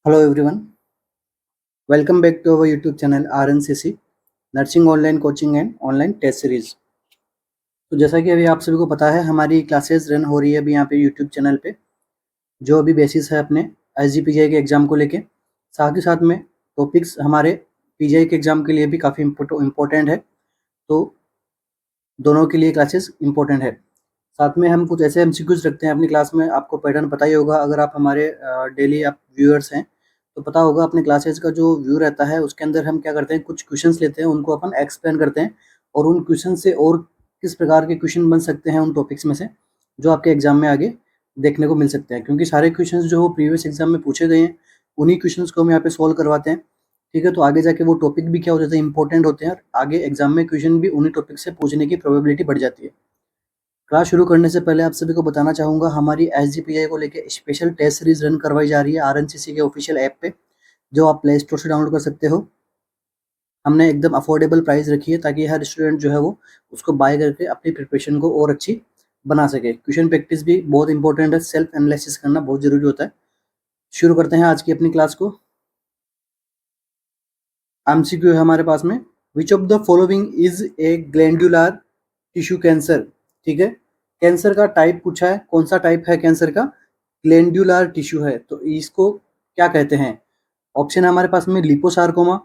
Hello everyone, welcome back to our YouTube channel RNCC nursing online coaching and online test series. तो जैसा कि अभी आप सभी को पता है हमारी क्लासेस रन हो रही है अभी यहाँ पे YouTube चैनल पे, जो अभी बेसिस है अपने SGPGI के एग्ज़ाम को लेके। साथ ही साथ में टॉपिक्स हमारे PGI के एग्ज़ाम के लिए भी काफ़ी इम्पोर्टेंट है, तो दोनों के लिए क्लासेस इम्पोर्टेंट है। साथ में हम कुछ ऐसे MCQs रखते हैं अपनी क्लास में, आपको पैटर्न पता ही होगा। अगर आप हमारे डेली आप व्यूअर्स हैं तो पता होगा, अपने क्लासेस का जो व्यू रहता है उसके अंदर हम क्या करते हैं, कुछ क्वेश्चंस लेते हैं, उनको अपन एक्सप्लेन करते हैं और उन क्वेश्चन से और किस प्रकार के क्वेश्चन बन सकते हैं उन टॉपिक्स में से, जो आपके एग्जाम में आगे देखने को मिल सकते हैं। क्योंकि सारे क्वेश्चंस जो प्रीवियस एग्जाम में पूछे गए हैं उन्हीं क्वेश्चंस को हम यहाँ पे सॉल्व करवाते हैं। ठीक है, तो आगे जाके वो टॉपिक भी क्या हो जाते हैं, इंपॉर्टेंट होते हैं और आगे एग्जाम में क्वेश्चन भी उन्हीं टॉपिक से पूछने की प्रोबेबिलिटी बढ़ जाती है। क्लास शुरू करने से पहले आप सभी को बताना चाहूँगा, हमारी SGPGI को लेके स्पेशल टेस्ट सीरीज रन करवाई जा रही है RNCC के ऑफिशियल ऐप पे, जो आप प्ले स्टोर से डाउनलोड कर सकते हो। हमने एकदम अफोर्डेबल प्राइस रखी है ताकि हर स्टूडेंट जो है वो उसको बाय करके अपनी प्रिपरेशन को और अच्छी बना सके। क्वेश्चन प्रैक्टिस भी बहुत इंपॉर्टेंट है, सेल्फ एनालिसिस करना बहुत जरूरी होता है। शुरू करते हैं आज की अपनी क्लास को। MCQ है हमारे पास में, which of the following is a glandular tissue cancer. ठीक है, कैंसर का टाइप पूछा है, कौन सा टाइप है कैंसर का, ग्लैंडुलर टिश्यू है, तो इसको क्या कहते हैं। ऑप्शन है हमारे पास में लिपोसार्कोमा,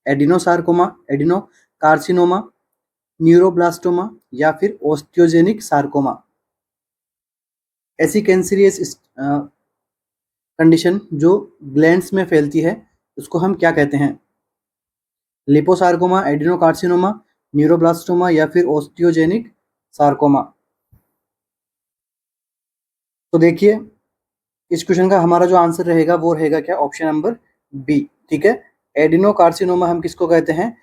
एडिनोसार्कोमा, एडिनोकार्सिनोमा, न्यूरोब्लास्टोमा या फिर ओस्टियोजेनिक सार्कोमा। ऐसी कैंसरियस कंडीशन जो ग्लैंड्स में फैलती है उसको हम क्या कहते हैं, लिपोसार्कोमा, एडिनोकार्सिनोमा, न्यूरोब्लास्टोमा या फिर ओस्टियोजेनिक सार्कोमा। तो देखिए, इस क्वेश्चन का हमारा जो आंसर रहेगा वो रहेगा क्या, ऑप्शन नंबर बी। ठीक है, एडिनोकार्सिनोमा हम किसको कहते हैं,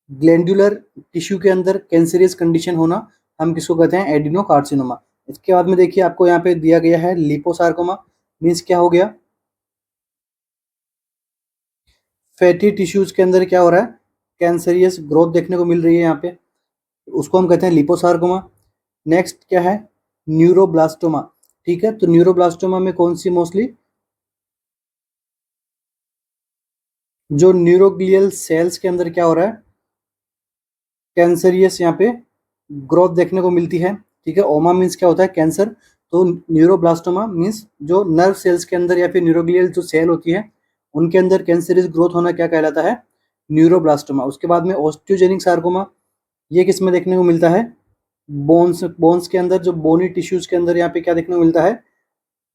ग्लैंडुलर टिश्यू के अंदर कैंसरियस कंडीशन होना हम किसको कहते हैं, एडिनोकार्सिनोमा। इसके बाद में देखिए आपको यहाँ पे दिया गया है लिपोसार्कोमा, मीन्स क्या हो गया, फैटी टिश्यूज के अंदर क्या हो रहा है, कैंसरियस ग्रोथ देखने को मिल रही है यहाँ पे, उसको हम कहते हैं लिपोसार्कोमा। नेक्स्ट क्या है, न्यूरोब्लास्टोमा। ठीक है, तो न्यूरोब्लास्टोमा में कौन सी मोस्टली, जो न्यूरोग्लियल सेल्स के अंदर क्या हो रहा है, कैंसरियस यहाँ पे ग्रोथ देखने को मिलती है। ठीक है, ओमा मीन्स क्या होता है, कैंसर, तो न्यूरोब्लास्टोमा मीन्स जो नर्व सेल्स के अंदर या फिर न्यूरोग्लियल जो सेल होती है उनके अंदर कैंसरियस ग्रोथ होना क्या कहलाता है, न्यूरोब्लास्टोमा। उसके बाद में ऑस्टियोजेनिक सार्कोमा, ये किस में देखने को मिलता है, बोन्स के अंदर, जो बोनी टिश्यूज के अंदर यहाँ पे क्या देखने को मिलता है,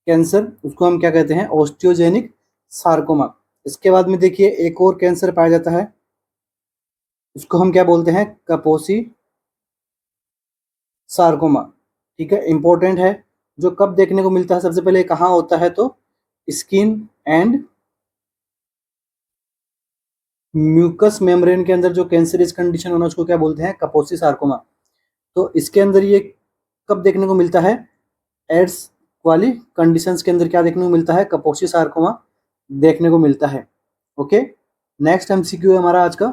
कैंसर, उसको हम क्या कहते हैं, ऑस्टियोजेनिक सार्कोमा। इसके बाद में देखिए एक और कैंसर पाया जाता है, उसको हम क्या बोलते हैं, कपोसी सार्कोमा। ठीक है, इंपॉर्टेंट है। जो कब देखने को मिलता है, सबसे पहले कहाँ होता है, तो स्किन एंड म्यूकस मेम्ब्रेन के अंदर जो कैंसरियस कंडीशन होना उसको क्या बोलते हैं, कपोसी सार्कोमा। तो इसके अंदर ये कब देखने को मिलता है, एड्स वाली कंडीशंस के अंदर क्या देखने को मिलता है, कपोसी सार्कोमा देखने को मिलता है। ओके, नेक्स्ट MCQ है हमारा आज का,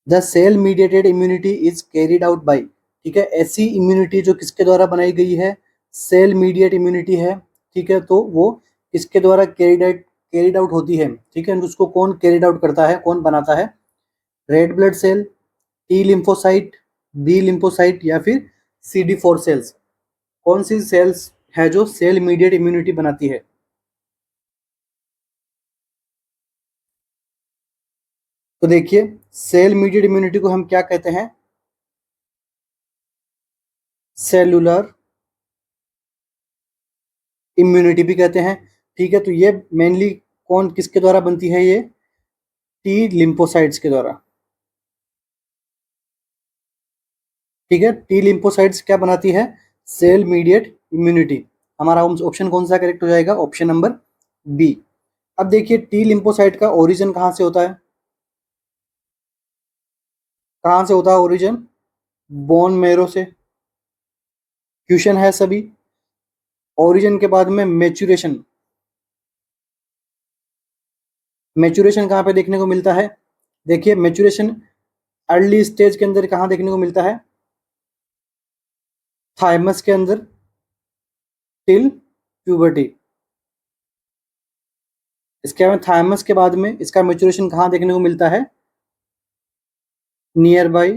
the cell mediated immunity is carried out by. ठीक है, ऐसी इम्यूनिटी जो किसके द्वारा बनाई गई है, सेल मीडिएट इम्यूनिटी है। ठीक है, तो वो किसके द्वारा कैरिड आउट होती है। ठीक है, उसको कौन कैरिड आउट करता है, कौन बनाता है, red blood cell, T lymphocyte, B lymphocyte या फिर CD4 सेल्स। कौन सी सेल्स है जो सेल मीडिएट इम्यूनिटी बनाती है। तो देखिए, सेल मीडिएट इम्यूनिटी को हम क्या कहते हैं, सेलुलर इम्यूनिटी भी कहते हैं। ठीक है, तो ये मेनली कौन किसके द्वारा बनती है, ये टी लिम्फोसाइट्स के द्वारा। ठीक है, टी लिम्फोसाइट्स क्या बनाती है, सेल मीडिएट इम्यूनिटी। हमारा ऑप्शन कौन सा करेक्ट हो जाएगा, ऑप्शन नंबर बी। अब देखिए, टी लिम्फोसाइट का ओरिजिन कहाँ से होता है, कहाँ से होता है ओरिजिन, बोन मैरो से। क्वेश्चन है सभी, ओरिजिन के बाद में मेचुरेशन, मेचुरेशन कहाँ पे देखने को मिलता है, देखिए मेचुरेशन अर्ली स्टेज के अंदर कहाँ देखने को मिलता है, थाइमस के अंदर टिल प्यूबर्टी। इसके बाद थाइमस के बाद में इसका मैच्योरेशन कहाँ देखने को मिलता है? नियर बाई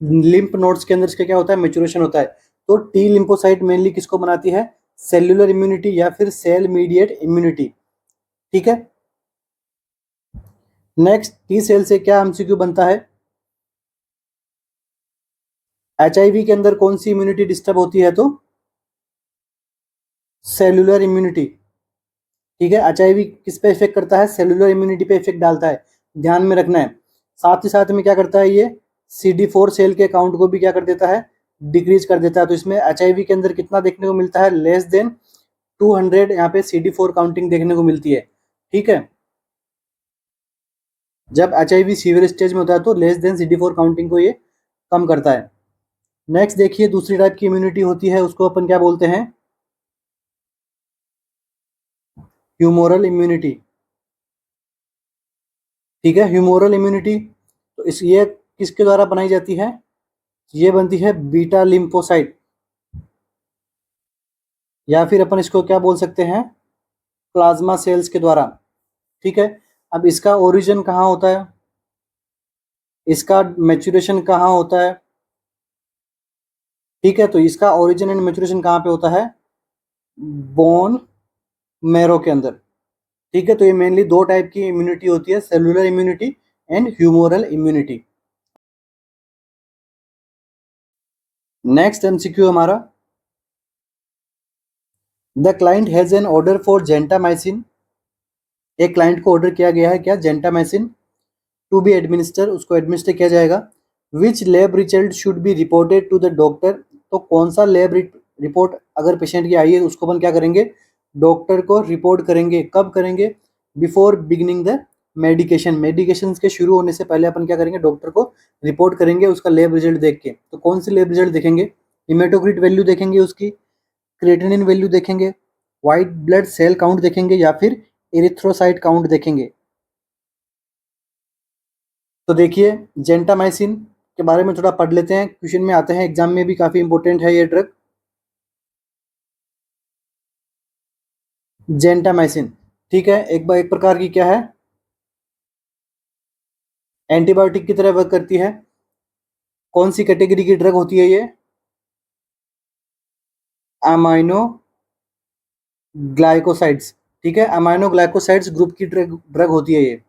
लिम्फ नोड्स के अंदर इसका क्या होता है? मैच्योरेशन होता है। तो टी लिम्फोसाइट मेनली किसको बनाती है? सेल्यूलर इम्यूनिटी या फिर सेल मीडिएट इम्यूनिटी। ठीक है। नेक्स्ट, टी सेल से क्या एमसीक्यू बनता है? एचआईवी के अंदर कौन सी इम्यूनिटी डिस्टर्ब होती है? तो सेल्यूलर इम्यूनिटी। ठीक है, एचआईवी किस पे इफेक्ट करता है? सेल्यूलर इम्यूनिटी पे इफेक्ट डालता है, ध्यान में रखना है। साथ ही साथ में क्या करता है ये? CD4 सेल के काउंट को भी क्या कर देता है? डिक्रीज कर देता है। तो इसमें एचआईवी के अंदर कितना देखने को मिलता है? लेस देन 200 यहाँ पे CD4 काउंटिंग देखने को मिलती है। ठीक है, जब एचआईवी सीवियर स्टेज में होता है तो लेस देन CD4 काउंटिंग को ये कम करता है। नेक्स्ट देखिए, दूसरी टाइप की इम्यूनिटी होती है, उसको अपन क्या बोलते हैं? Humoral immunity. ठीक है, ह्यूमोरल इम्यूनिटी तो इस ये किसके द्वारा बनाई जाती है? ये बनती है बीटा लिम्फोसाइट, या फिर अपन इसको क्या बोल सकते हैं? प्लाज्मा सेल्स के द्वारा। ठीक है, अब इसका ओरिजिन कहाँ होता है? इसका मैच्योरेशन कहाँ होता है? ठीक है, तो इसका ओरिजिन एंड मैच्योरेशन कहाँ पे होता है? बोन मैरो के अंदर। ठीक है, तो ये मेनली दो टाइप की इम्यूनिटी होती है, cellular immunity and humoral immunity. Next MCQ हमारा, the client has an order for gentamicin. एक क्लाइंट को ऑर्डर किया गया है क्या? जेंटामाइसिन टू बी एडमिनिस्टर, उसको एडमिनिस्टर किया जाएगा। Which lab result should be reported to the doctor. तो कौन सा लैब रिपोर्ट अगर पेशेंट की आई है उसको अपन क्या करेंगे? डॉक्टर को रिपोर्ट करेंगे। कब करेंगे? Before beginning the medication. Medication के शुरू होने से पहले अपन क्या करेंगे? डॉक्टर को रिपोर्ट करेंगे उसका लैब रिजल्ट देख के। तो कौन सी लैब रिजल्ट देखेंगे? हिमेटोक्रिट वैल्यू देखेंगे, उसकी क्रिएटिनिन वैल्यू देखेंगे, व्हाइट ब्लड सेल काउंट देखेंगे, या फिर एरिथ्रोसाइट काउंट देखेंगे। तो देखिए, जेंटामाइसिन के बारे में थोड़ा पढ़ लेते हैं, क्वेश्चन में आते हैं, एग्जाम में भी काफी इंपॉर्टेंट है ये ड्रग। जेंटामाइसिन, ठीक है, एक प्रकार की क्या है? एंटीबायोटिक की तरह वर्क करती है। कौन सी कैटेगरी की ड्रग होती है ये? Amino glycosides. ठीक है, अमाइनो ग्लाइकोसाइड्स ग्रुप की ड्रग ड्रग होती है ये।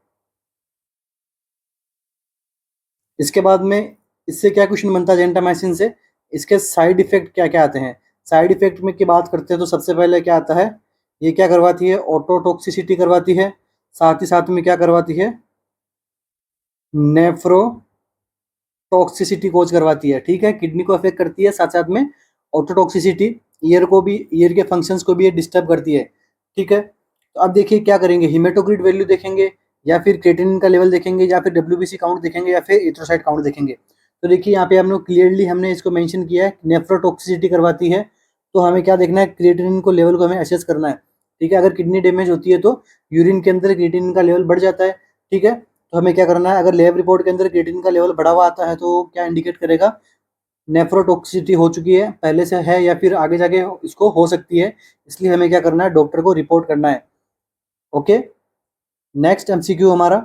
इसके बाद में इससे क्या क्वेश्चन बनता है जेंटामाइसिन से? इसके साइड इफेक्ट क्या क्या आते हैं? साइड इफेक्ट में की बात करते हैं तो सबसे पहले क्या आता है? ये क्या करवाती है? ऑटोटॉक्सिसिटी करवाती है। साथ ही साथ में क्या करवाती है? नेफ्रो टॉक्सिसिटी कोज करवाती है। ठीक है, किडनी को अफेक्ट करती है, साथ साथ में ऑटोटॉक्सिसिटी ईयर को भी, ईयर के फंक्शंस को भी ये डिस्टर्ब करती है। ठीक है, तो अब देखिए क्या करेंगे? हिमेटोक्रिट वैल्यू देखेंगे, या फिर क्रेटिनिन का लेवल देखेंगे, या फिर डब्ल्यूबीसी काउंट देखेंगे, या फिर एरिथ्रोसाइट काउंट देखेंगे। तो देखिए यहाँ पे हम लोग क्लियरली हमने इसको मेंशन किया है, नेफ्रोटॉक्सिसिटी करवाती है। तो हमें क्या देखना है? क्रिएटिनिन को लेवल को हमें असेस करना है। ठीक है, अगर किडनी डैमेज होती है तो यूरिन के अंदर क्रिएटिनिन का लेवल बढ़ जाता है। ठीक है, तो हमें क्या करना है? अगर लैब रिपोर्ट के अंदर क्रिएटिनिन का लेवल बढ़ा हुआ आता है तो क्या इंडिकेट करेगा? नेफ्रोटॉक्सिसिटी हो चुकी है, पहले से है या फिर आगे जाके इसको हो सकती है। इसलिए हमें क्या करना है? डॉक्टर को रिपोर्ट करना है। ओके, नेक्स्ट एमसीक्यू हमारा,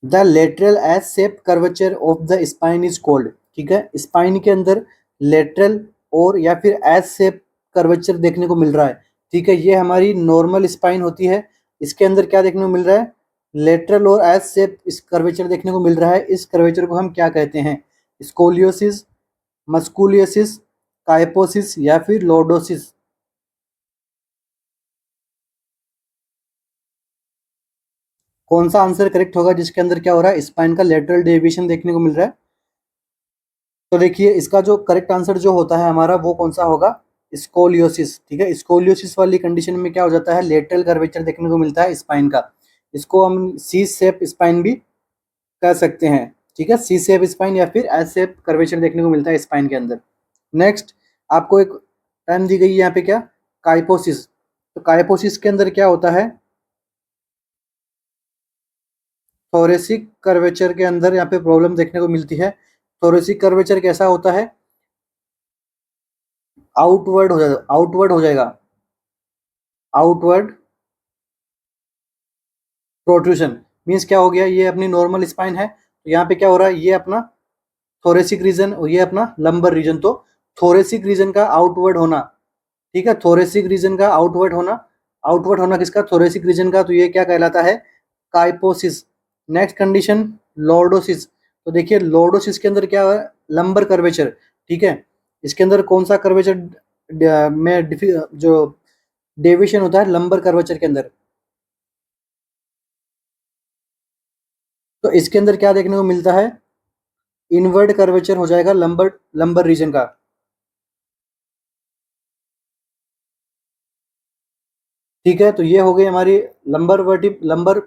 the lateral edge shape curvature of the spine is called. ठीक है, स्पाइन के अंदर लेटरल और या फिर एज शेप कर्वेचर देखने को मिल रहा है। ठीक है, ये हमारी नॉर्मल स्पाइन होती है, इसके अंदर क्या देखने को मिल रहा है? लेटरल और एज शेप इस कर्वेचर देखने को मिल रहा है। इस कर्वेचर को हम क्या कहते हैं? स्कोलियोसिस, मस्कुलियोसिस, काइपोसिस, या फिर लॉर्डोसिस। कौन सा आंसर करेक्ट होगा जिसके अंदर क्या हो रहा है? स्पाइन का लेटरल डेविएशन देखने को मिल रहा है। तो देखिए इसका जो करेक्ट आंसर जो होता है हमारा, वो कौन सा होगा? स्कोलियोसिस। ठीक है, स्कोलियोसिस वाली कंडीशन में क्या हो जाता है? लेटरल कर्वेचर देखने को मिलता है स्पाइन का। इसको हम सी शेप स्पाइन भी कह सकते हैं। ठीक है, सी शेप स्पाइन या फिर एस शेप कर्वेचर देखने को मिलता है स्पाइन के अंदर। नेक्स्ट, आपको एक टर्म दी गई है यहाँ पे, क्या? काइपोसिस। तो काइपोसिस के अंदर क्या होता है? थोरेसिक कर्वेचर के अंदर यहाँ पे प्रॉब्लम देखने को मिलती है। थोरेसिक कर्वेचर कैसा होता है? आउटवर्ड हो जाएगा, आउटवर्ड हो जाएगा, आउटवर्ड प्रोट्रूशन। मीन्स क्या हो गया, ये अपनी नॉर्मल स्पाइन है, तो यहाँ पे क्या हो रहा है, ये अपना थोरेसिक रीजन और ये अपना लंबर रीजन। तो थोरेसिक रीजन का आउटवर्ड होना, ठीक है, थोरेसिक रीजन का आउटवर्ड होना, आउटवर्ड होना किसका, थोरेसिक रीजन का, तो ये क्या कहलाता है, काइपोसिस। Next condition lordosis. तो देखिए लॉर्डोसिस के अंदर क्या है, लंबर कर्वेचर, ठीक है, इसके अंदर कौन सा कर्वेचर में जो डेविएशन होता है लंबर कर्वेचर के अंदर, तो इसके अंदर क्या देखने को मिलता है, इनवर्ड कर्वेचर हो जाएगा लंबर लंबर रीजन का। ठीक है, तो ये हो गई हमारी लंबर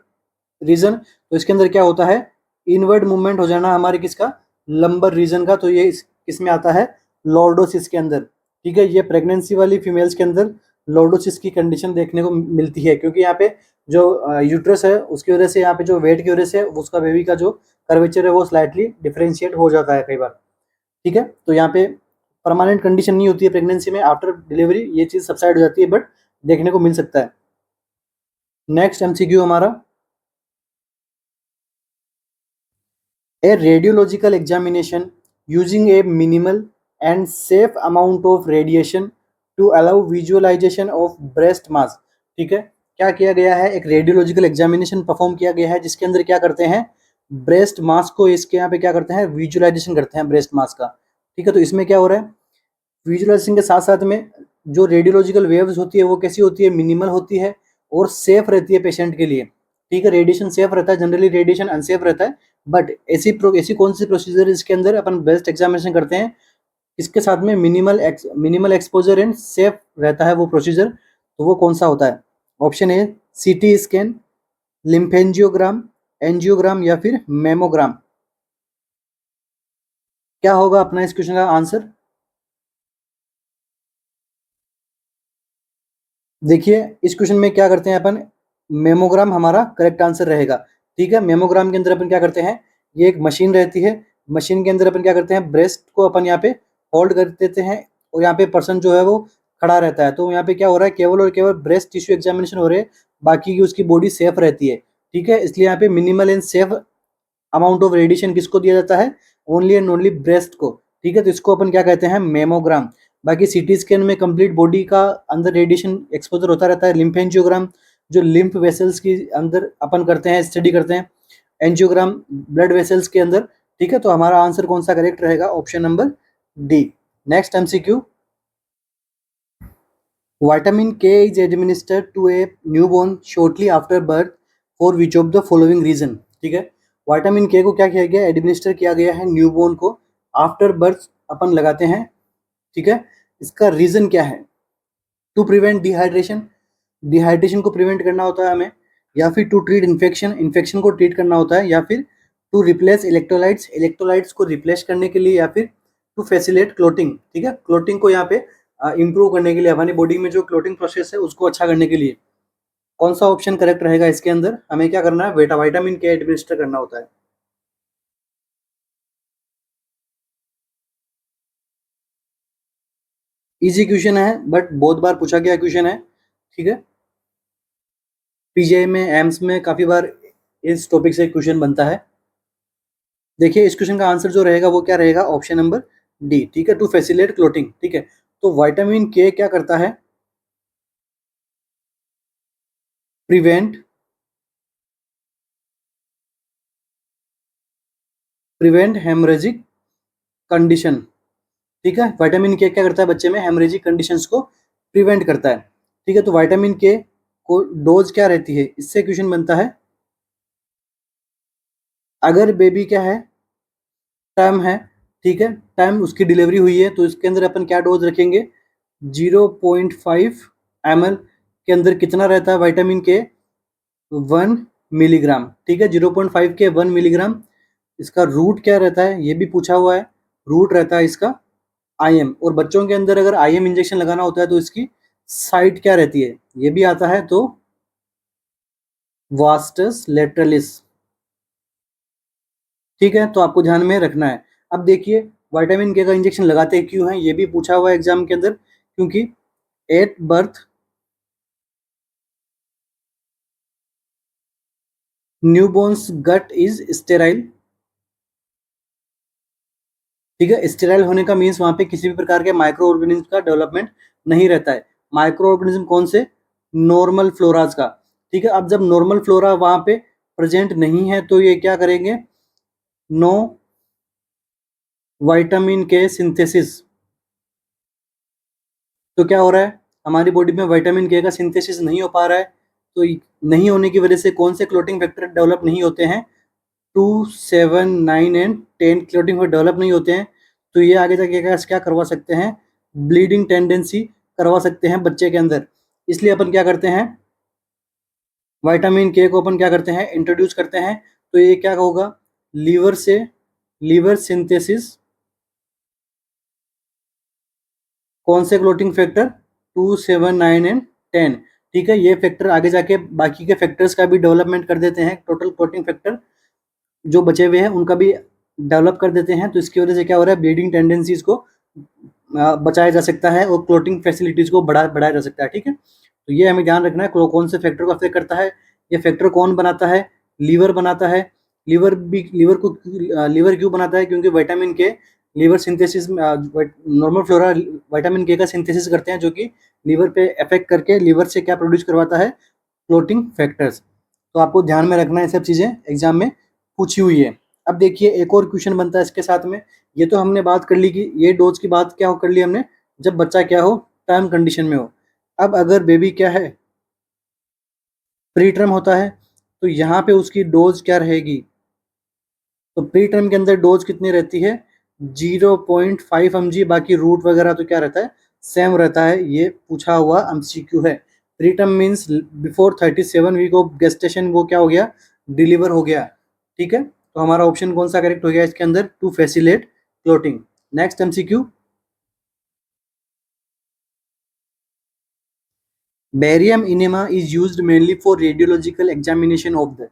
रीजन। तो इसके अंदर क्या होता है, इनवर्ड मूवमेंट हो जाना हमारे किसका, लंबर रीजन का। तो ये इसमें आता है लॉर्डोसिस के अंदर। ठीक है, ये प्रेगनेंसी वाली फीमेल्स के अंदर लॉर्डोसिस की कंडीशन देखने को मिलती है, क्योंकि यहाँ पे जो यूट्रस है उसकी वजह से, यहाँ पे जो वेट की वजह से उसका बेबी का जो कर्वेचर है वो स्लाइटली डिफरेंशिएट हो जाता है कई बार। ठीक है, तो यहाँ पे परमानेंट कंडीशन नहीं होती है प्रेगनेंसी में, आफ्टर डिलीवरी ये चीज़ सबसाइड हो जाती है, बट देखने को मिल सकता है। नेक्स्ट एमसीक्यू हमारा, a radiological examination using a minimal and safe amount of radiation to allow visualization of breast mass। ठीक है, क्या किया गया है, एक रेडियोलॉजिकल एग्जामिनेशन परफॉर्म किया गया है जिसके अंदर क्या करते हैं, ब्रेस्ट मास को इसके यहाँ पे क्या करते हैं, विजुअलाइजेशन करते हैं ब्रेस्ट मास का। ठीक है, तो इसमें क्या हो रहा है, विजुअलाइजेशन के साथ साथ में जो रेडियोलॉजिकल वेव्स होती है वो कैसी होती है, मिनिमल होती है और सेफ रहती है पेशेंट के लिए। ठीक है, रेडिएशन सेफ रहता है, जनरली रेडिएशन अनसेफ रहता है, बट ऐसी कौन सी प्रोसीजर इसके अंदर अपन बेस्ट एग्जामिनेशन करते हैं, इसके साथ में मिनिमल एक्सपोजर एंड सेफ रहता है वो प्रोसीजर, तो वो कौन सा होता है, option A CT scan, लिम्फेंजियोग्राम, angiogram या फिर मेमोग्राम। क्या होगा अपना इस क्वेश्चन का आंसर, देखिए इस क्वेश्चन में क्या करते हैं अपन, मेमोग्राम हमारा करेक्ट आंसर रहेगा। ठीक है, मेमोग्राम के अंदर अपन क्या करते हैं, ये एक मशीन रहती है, मशीन के अंदर अपन क्या करते हैं, ब्रेस्ट को अपन यहाँ पे होल्ड कर देते हैं और यहाँ पे पर्सन जो है वो खड़ा रहता है। तो यहाँ पे क्या हो रहा है, केवल और केवल ब्रेस्ट टिश्यू एग्जामिनेशन हो रहे हैं, बाकी की उसकी बॉडी सेफ रहती है। ठीक है, इसलिए यहाँ पे minimal and safe amount of radiation किसको दिया जाता है, ओनली एंड ओनली ब्रेस्ट को। ठीक है, तो इसको अपन क्या कहते हैं, मेमोग्राम। बाकी सीटी स्कैन में कंप्लीट बॉडी का अंदर रेडिएशन एक्सपोजर होता रहता है। लिम्फेंजियोग्राम जो लिम्फ वेसल्स की अंदर अपन करते हैं, स्टडी करते हैं, एंजियोग्राम ब्लड वेसल्स के अंदर। ठीक है, तो हमारा आंसर कौन सा करेक्ट रहेगा, option number D. Next MCQ, vitamin K is administered to a newborn shortly after birth for which of the following reason। ठीक है, विटामिन के को क्या किया गया, एडमिनिस्टर किया गया है न्यूबॉर्न को, आफ्टर बर्थ अपन लगाते हैं। ठीक है, इसका रीजन क्या है, टू प्रिवेंट डिहाइड्रेशन, डिहाइड्रेशन को प्रिवेंट करना होता है हमें, या फिर टू ट्रीट इन्फेक्शन, इन्फेक्शन को ट्रीट करना होता है, या फिर टू रिप्लेस इलेक्ट्रोलाइट्स, इलेक्ट्रोलाइट्स को रिप्लेस करने के लिए, या फिर टू फैसिलिटेट क्लोटिंग। ठीक है, क्लोटिंग को यहाँ पे इम्प्रूव करने के लिए, हमारी बॉडी में जो क्लोटिंग प्रोसेस है उसको अच्छा करने के लिए। कौन सा ऑप्शन करेक्ट रहेगा इसके अंदर, हमें क्या करना है, विटामिन के एडमिनिस्टर करना होता है। इजी क्वेश्चन है बट बहुत बार पूछा गया क्वेश्चन है। ठीक है, पीजीआई में, एम्स में काफी बार इस टॉपिक से क्वेश्चन बनता है। देखिए इस क्वेश्चन का आंसर जो रहेगा वो क्या रहेगा, ऑप्शन नंबर डी। ठीक है, टू फैसिलिटेट क्लोटिंग। ठीक है, तो विटामिन के क्या करता है, प्रिवेंट प्रिवेंट हेमरेजिक कंडीशन। ठीक है, विटामिन के क्या करता है, बच्चे में हेमरेजिक कंडीशंस को प्रिवेंट करता है। ठीक है, तो विटामिन के को डोज क्या रहती है, इससे क्वेश्चन बनता है, अगर बेबी क्या है, टाइम है, ठीक है, टाइम उसकी डिलीवरी हुई है, तो इसके अंदर अपन क्या डोज रखेंगे, 0.5 ml के अंदर कितना रहता है विटामिन के, 1 मिलीग्राम। ठीक है, 0.5 के 1 मिलीग्राम। इसका रूट क्या रहता है ये भी पूछा हुआ है, रूट रहता है इसका आईएम, और बच्चों के अंदर अगर आईएम इंजेक्शन लगाना होता है तो इसकी साइट क्या रहती है, ये भी आता है, तो वास्टस लेटरलिस। ठीक है, तो आपको ध्यान में रखना है। अब देखिए विटामिन के का इंजेक्शन लगाते क्यों है, ये भी पूछा हुआ है एग्जाम के अंदर, क्योंकि at birth newborns gut is sterile. ठीक है, स्टेराइल होने का मीन्स वहां पे किसी भी प्रकार के माइक्रो ऑर्गेनिज्म का डेवलपमेंट नहीं रहता है। माइक्रो ऑर्गेनिज्म कौन से? नॉर्मल फ्लोराज का। ठीक है, अब जब नॉर्मल फ्लोरा वहां पे प्रेजेंट नहीं है तो ये क्या करेंगे? नो विटामिन के सिंथेसिस। तो क्या हो रहा है? हमारी बॉडी में विटामिन के का सिंथेसिस नहीं हो पा रहा है, तो नहीं होने की वजह से कौन से क्लोटिंग फैक्टर डेवलप नहीं होते हैं? 2, 7, 9 एंड 10 क्लोटिंग फैक्टर डेवलप नहीं होते हैं। तो ये आगे जाके क्या करवा सकते हैं? ब्लीडिंग टेंडेंसी करवा सकते हैं बच्चे के अंदर। इसलिए अपन क्या करते हैं? विटामिन के को अपन क्या करते हैं? इंट्रोड्यूस करते हैं। तो ये क्या होगा? लीवर सिंथेसिस कौन से क्लोटिंग फैक्टर? 2, 7, 9 एंड 10। ठीक है, ये फैक्टर आगे जाके बाकी के फैक्टर्स का भी डेवलपमेंट कर देते हैं। टोटल क्लोटिंग फैक्टर जो बचे हुए हैं उनका भी डेवलप कर देते हैं। तो इसकी वजह से क्या हो रहा है? ब्लीडिंग टेंडेंसीज को बचाया जा सकता है और क्लोटिंग फैसिलिटीज को बढ़ाया जा सकता है। ठीक है, तो ये हमें ध्यान रखना है कौन से फैक्टर को अफेक्ट करता है। ये फैक्टर कौन बनाता है? लीवर बनाता है। लीवर क्यों बनाता है? क्योंकि vitamin K liver synthesis normal flora vitamin K का सिंथेसिस करते हैं, जो कि लीवर पे अफेक्ट करके लीवर से क्या प्रोड्यूस करवाता है? Clotting factors. तो आपको ध्यान में रखना है, सब चीजें एग्जाम में पूछी हुई है। अब देखिए एक और क्वेश्चन बनता है इसके साथ में। ये तो हमने बात कर ली कि ये डोज की बात क्या कर ली हमने, जब बच्चा क्या हो? टर्म कंडीशन में हो। अब अगर बेबी क्या है? प्री टर्म होता है, तो यहाँ पे उसकी डोज क्या रहेगी? तो प्री टर्म के अंदर डोज कितनी रहती है? 0.5 mg। बाकी रूट वगैरह तो क्या रहता है? सेम रहता है। ये पूछा हुआ एमसीक्यू है। Preterm means before 37 week of gestation वो क्या हो गया? डिलीवर हो गया। ठीक है, तो हमारा ऑप्शन कौन सा करेक्ट हो गया इसके अंदर? To facilitate clotting. Next MCQ, barium enema is used mainly for radiological examination of the.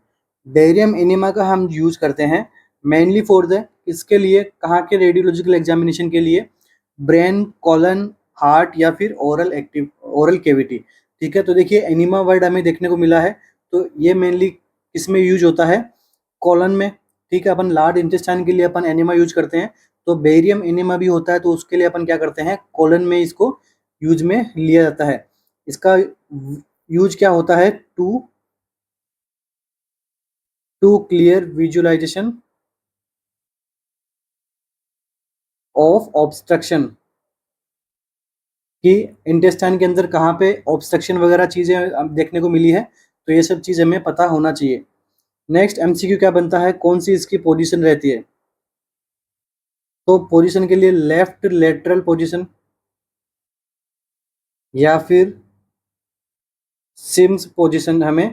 Barium enema का हम यूज करते हैं मेनली फॉर द, इसके लिए कहाँ के? रेडियोलॉजिकल एग्जामिनेशन के लिए। ब्रेन, कॉलन, हार्ट या फिर ओरल कैविटी। ठीक है, तो देखिए एनिमा वर्ड हमें देखने को मिला है, तो ये मेनली किस में यूज होता है? कॉलन में। ठीक है, अपन लार्ज इंटेस्टाइन के लिए अपन एनिमा यूज करते हैं, तो बेरियम एनिमा भी होता है, तो उसके लिए अपन क्या करते हैं? कॉलन में इसको यूज में लिया जाता है। इसका यूज क्या होता है? To clear visualisation of obstruction, कि इंटेस्टाइन के अंदर कहाँ पे ऑब्स्ट्रक्शन वगैरह चीजें देखने को मिली है, तो ये सब चीज हमें पता होना चाहिए। नेक्स्ट एमसीक्यू क्या बनता है? कौन सी इसकी पोजीशन रहती है? तो पोजीशन के लिए लेफ्ट लेटरल पोजीशन या फिर सिम्स पोजीशन हमें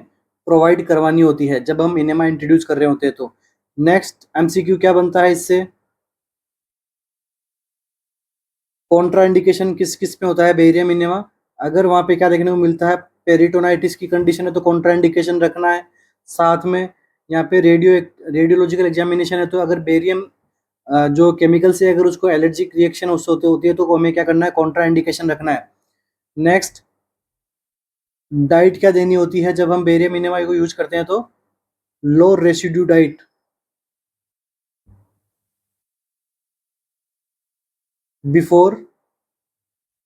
प्रोवाइड करवानी होती है जब हम इनेमा इंट्रोड्यूस कर रहे होते हैं। तो नेक्स्ट एमसीक्यू क्या बनता है इससे? कॉन्ट्राइंडिकेशन किस किस में होता है बेरियम इनेमा? अगर वहां पे क्या देखने को मिलता है? पेरिटोनाइटिस की कंडीशन है तो कॉन्ट्राइंडिकेशन रखना है। साथ में यहाँ पे रेडियोलॉजिकल एग्जामिनेशन है, तो अगर बेरियम जो केमिकल से अगर उसको एलर्जिक रिएक्शन उससे होती है तो हमें क्या करना है? कॉन्ट्राइंडिकेशन रखना है। नेक्स्ट, डाइट क्या देनी होती है जब हम बेरियम इनेमा को यूज करते हैं? तो लो रेसिड्यू डाइट। बिफोर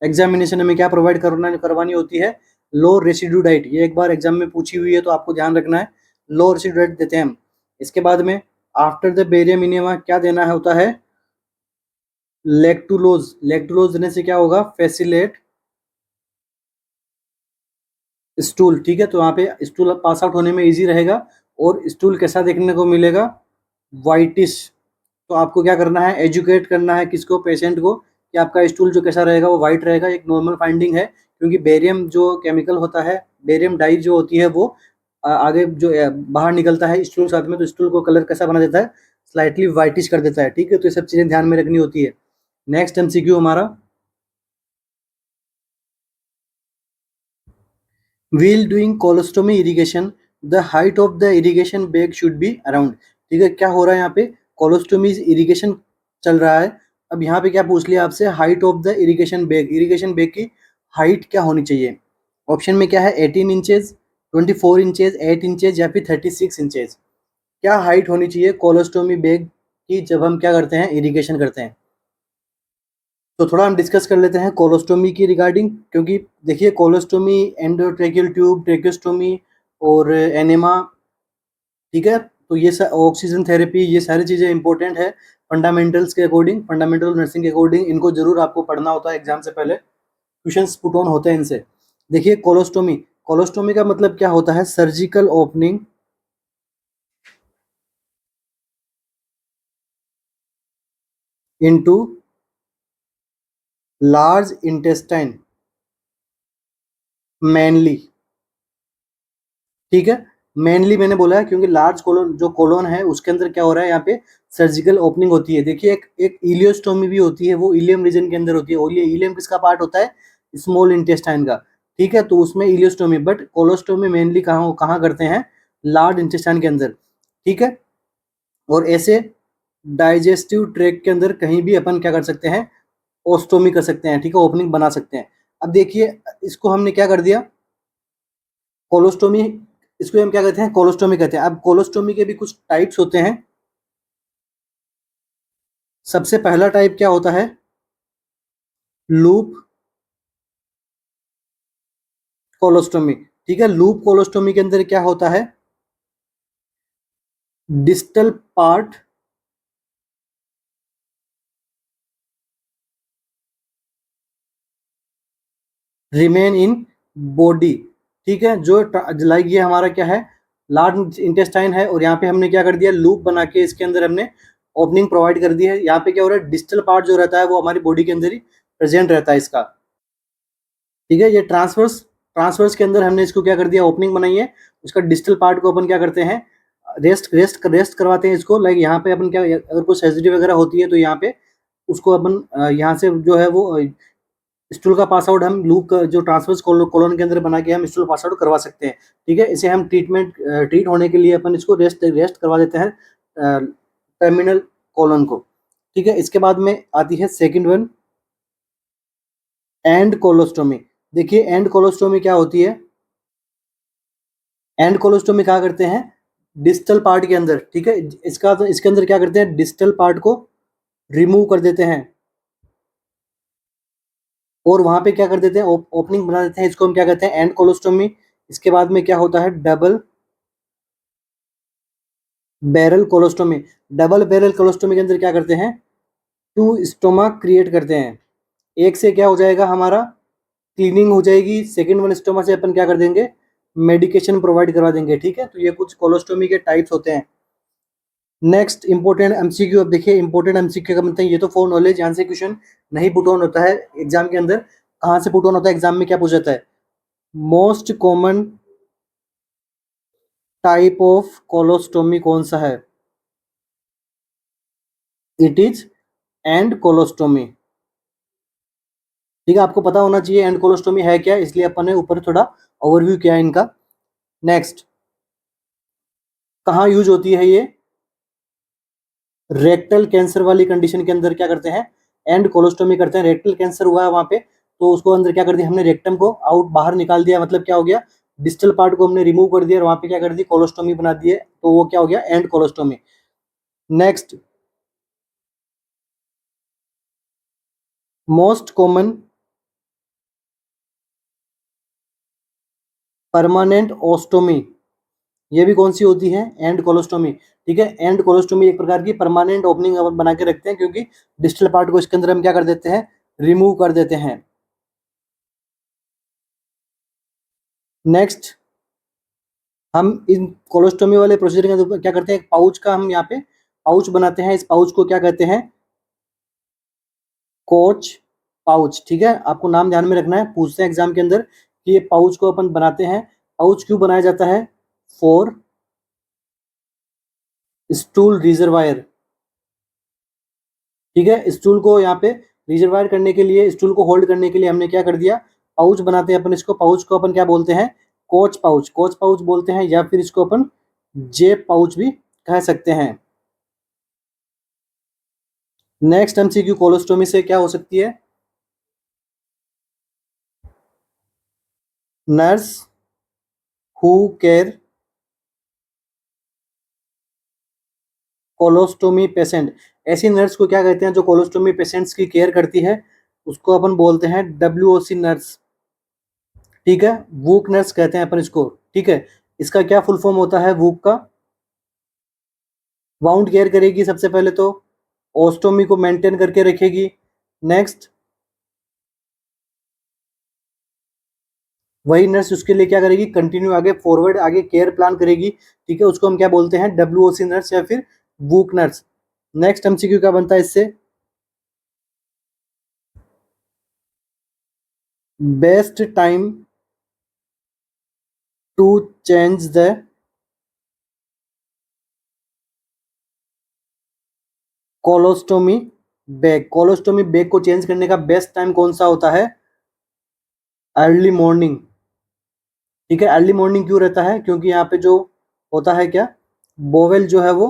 एग्जामिनेशन हमें क्या प्रोवाइड करवानी होती है? लो रेसिड्यू डाइट। ये एक बार एग्जाम में पूछी हुई है, तो आपको ध्यान रखना है। लो रेसिड्यू डाइट देते हैं हम। इसके बाद में आफ्टर द बेरियम इनेमा क्या देना होता है? लैक्टुलोज। लैक्टुलोज देने से क्या होगा? Facilitate stool. ठीक है, तो वहाँ पे स्टूल पास आउट होने में इजी रहेगा। और स्टूल कैसा देखने को मिलेगा? वाइटिश। तो आपको क्या करना है? एजुकेट करना है किसको? पेशेंट को, कि आपका स्टूल जो कैसा रहेगा? वो वाइट रहेगा। एक नॉर्मल फाइंडिंग है, क्योंकि बेरियम जो केमिकल होता है, बेरियम डाई जो होती है वो आगे जो बाहर निकलता है स्टूल साथ में, तो स्टूल को कलर कैसा बना देता है? स्लाइटली वाइटिश कर देता है। ठीक है, तो ये सब चीजें ध्यान में रखनी होती है। नेक्स्ट एमसीक्यू हमारा, while doing colostomy irrigation the height of the irrigation bag should be around. ठीक है, क्या हो रहा है यहाँ पे? कोलोस्टोमी इरिगेशन चल रहा है। अब यहाँ पे क्या पूछ लिया आपसे? Height of the irrigation bag. Irrigation bag की हाइट क्या होनी चाहिए? ऑप्शन में क्या है, 18 इंचेस, 24 इंचेस, 8 इंचेस या फिर 36 इंचेस। क्या हाइट होनी चाहिए कोलोस्टोमी बैग की जब हम क्या करते हैं, इरिगेशन करते हैं? तो थोड़ा हम डिस्कस कर लेते हैं कोलोस्टोमी की रिगार्डिंग, क्योंकि देखिए कोलोस्टोमी, एंडोट्रेकियल ट्यूब, ट्रेकियोस्टोमी और एनेमा, ठीक है, तो ये ऑक्सीजन थेरेपी, ये सारी चीज़ें इंपॉर्टेंट है फंडामेंटल्स के अकॉर्डिंग, फंडामेंटल नर्सिंग के अकॉर्डिंग। इनको जरूर आपको पढ़ना होता है एग्जाम से पहले, क्वेश्चंस पुट ऑन होते हैं इनसे। देखिए कोलोस्टोमी, कोलोस्टोमी का मतलब क्या होता है, surgical opening into large intestine mainly, ठीक है। मेनली मैंने बोला है क्योंकि लार्ज कोलोन, जो कोलोन है उसके अंदर क्या हो रहा है, यहाँ पे सर्जिकल ओपनिंग होती है। देखिए एक एक इलियोस्टोमी भी होती है, वो इलियम रीजन के अंदर होती है, और ये इलियम किसका पार्ट होता है, स्मॉल इंटेस्टाइन का, ठीक है, तो उसमें इलियोस्टोमी, बट कोलोस्टोमी मेनली कहाँ कहाँ करते हैं, लार्ज इंटेस्टाइन के अंदर, ठीक है। और ऐसे डाइजेस्टिव ट्रैक के अंदर कहीं भी अपन क्या कर सकते हैं, ओस्टोमी कर सकते हैं, ठीक है, ओपनिंग बना सकते हैं। अब देखिए इसको हमने क्या कर दिया, कोलोस्टोमी, इसको हम क्या कहते हैं, कोलोस्टोमी कहते हैं। अब कोलोस्टोमी के भी कुछ टाइप्स होते हैं। सबसे पहला टाइप क्या होता है, लूप कोलोस्टोमी, ठीक है। लूप कोलोस्टोमी के अंदर क्या होता है, distal part remain in body, ठीक है, जो लाइक ये हमारा क्या है, लार्ज इंटेस्टाइन है, और यहाँ पे हमने क्या कर दिया, लूप बना के इसके अंदर हमने ओपनिंग प्रोवाइड कर दी है। यहाँ पे क्या हो रहा है, डिस्टल पार्ट जो रहता है वो हमारी बॉडी के अंदर ही प्रेजेंट रहता है इसका, ठीक है। ये ट्रांसवर्स, ट्रांसवर्स के अंदर हमने इसको क्या कर दिया, ओपनिंग बनाई है, उसका डिस्टल पार्ट को अपन क्या करते हैं, रेस्ट करवाते हैं इसको। लाइक यहाँ पे अपन क्या, अगर कोई सर्जरी वगैरह होती है तो यहाँ पे उसको अपन यहाँ से जो है वो स्टूल का पास आउट हम लूप जो ट्रांसवर्स कोलोन के अंदर बना के हम स्टूल पास आउट करवा सकते हैं, ठीक है। इसे हम ट्रीट होने के लिए अपन इसको रेस्ट करवा देते हैं टर्मिनल कोलोन को, ठीक है। इसके बाद में आती है सेकंड वन, एंड कोलोस्टोमी। देखिए एंड कोलोस्टोमी क्या होती है, एंड कोलोस्टोमी क्या करते हैं, डिस्टल पार्ट के अंदर, ठीक है, इसका तो इसके अंदर क्या करते हैं, डिस्टल पार्ट को रिमूव कर देते हैं, और वहां पे क्या कर देते हैं, ओपनिंग बना देते हैं, इसको हम क्या कहते हैं, एंड कोलोस्टोमी। इसके बाद में क्या होता है, double barrel colostomy. Double barrel colostomy के अंदर क्या करते हैं, टू स्टोमा क्रिएट करते हैं, एक से क्या हो जाएगा हमारा, क्लीनिंग हो जाएगी, सेकंड वन स्टोमा से अपन क्या कर देंगे, मेडिकेशन प्रोवाइड करवा देंगे, ठीक है। तो ये कुछ कोलोस्टोमी के टाइप्स होते हैं। नेक्स्ट इंपोर्टेंट एमसीक्यू, अब देखिए इंपोर्टेंट एमसीक्यू का मतलब, ये तो फॉर नॉलेज, यहाँ से क्वेश्चन नहीं पुट ऑन होता है एग्जाम के अंदर। कहाँ से पुट ऑन होता है एग्जाम में, क्या पूछा जाता है, most common type of colostomy कौन सा है, इट इज एंड कोलोस्टोमी, ठीक है। आपको पता होना चाहिए एंड कोलोस्टोमी है क्या, इसलिए अपन ने ऊपर थोड़ा ओवरव्यू किया है इनका। नेक्स्ट, कहाँ यूज होती है ये, रेक्टल कैंसर वाली कंडीशन के अंदर क्या करते हैं, एंड कोलोस्टोमी करते हैं। रेक्टल कैंसर हुआ है वहां पे, तो उसको अंदर क्या कर दिया हमने, रेक्टम को आउट बाहर निकाल दिया, मतलब क्या हो गया, डिस्टल पार्ट को हमने रिमूव कर दिया और वहां पे क्या कर दी, कोलोस्टोमी बना दिए, तो वो क्या हो गया, and colostomy. Next, most common permanent ostomy, ये भी कौन सी होती है, एंड कोलोस्टोमी, ठीक है। एंड कोलोस्टोमी एक प्रकार की परमानेंट ओपनिंग बना के रखते हैं, क्योंकि डिस्टल पार्ट को इसके अंदर हम क्या कर देते हैं, रिमूव कर देते हैं। नेक्स्ट, हम इन कोलोस्टोमी वाले प्रोसीजर के अंदर क्या करते हैं, एक पाउच का हम यहाँ पे पाउच बनाते हैं, इस पाउच को क्या कहते हैं, कोच पाउच, ठीक है। आपको नाम ध्यान में रखना है, पूछते हैं एग्जाम के अंदर कि ये पाउच को अपन बनाते हैं, पाउच क्यों बनाया जाता है, फॉर स्टूल रिजर्वायर, ठीक है। स्टूल को यहाँ पे रिजर्वायर करने के लिए, स्टूल को होल्ड करने के लिए हमने क्या कर दिया, पाउच बनाते हैं अपन, इसको पाउच को अपन क्या बोलते हैं, कोच पाउच, कोच पाउच बोलते हैं, या फिर इसको अपन जेब पाउच भी कह सकते हैं। नेक्स्ट एमसीक्यू कोलोस्टोमी से क्या हो सकती है, nurse who care colostomy patient. ऐसी नर्स को क्या कहते हैं जो कोलोस्टोमी पेशेंट्स की केयर करती है, उसको अपन बोलते हैं WOC नर्स। ठीक है, वूक नर्स कहते हैं अपन इसको। ठीक है, इसका क्या फुल फॉर्म होता है वूक का? वाउंड केयर करेगी सबसे पहले तो, ओस्टोमी को मेंटेन करके रखेगी। नेक्स्ट वही नर्स उसके लिए क्या करेगी, कंटिन्यू आगे फॉरवर्ड आगे केयर प्लान करेगी। ठीक है, उसको हम क्या बोलते हैं, WOC नर्स या फिर वूक नर्स। नेक्स्ट MCQ क्या बनता है इससे, best time to change the colostomy bag. Colostomy bag को चेंज करने का बेस्ट टाइम कौन सा होता है? Early morning. ठीक है, अर्ली मॉर्निंग क्यों रहता है? क्योंकि यहाँ पे जो होता है क्या, बोवेल जो है वो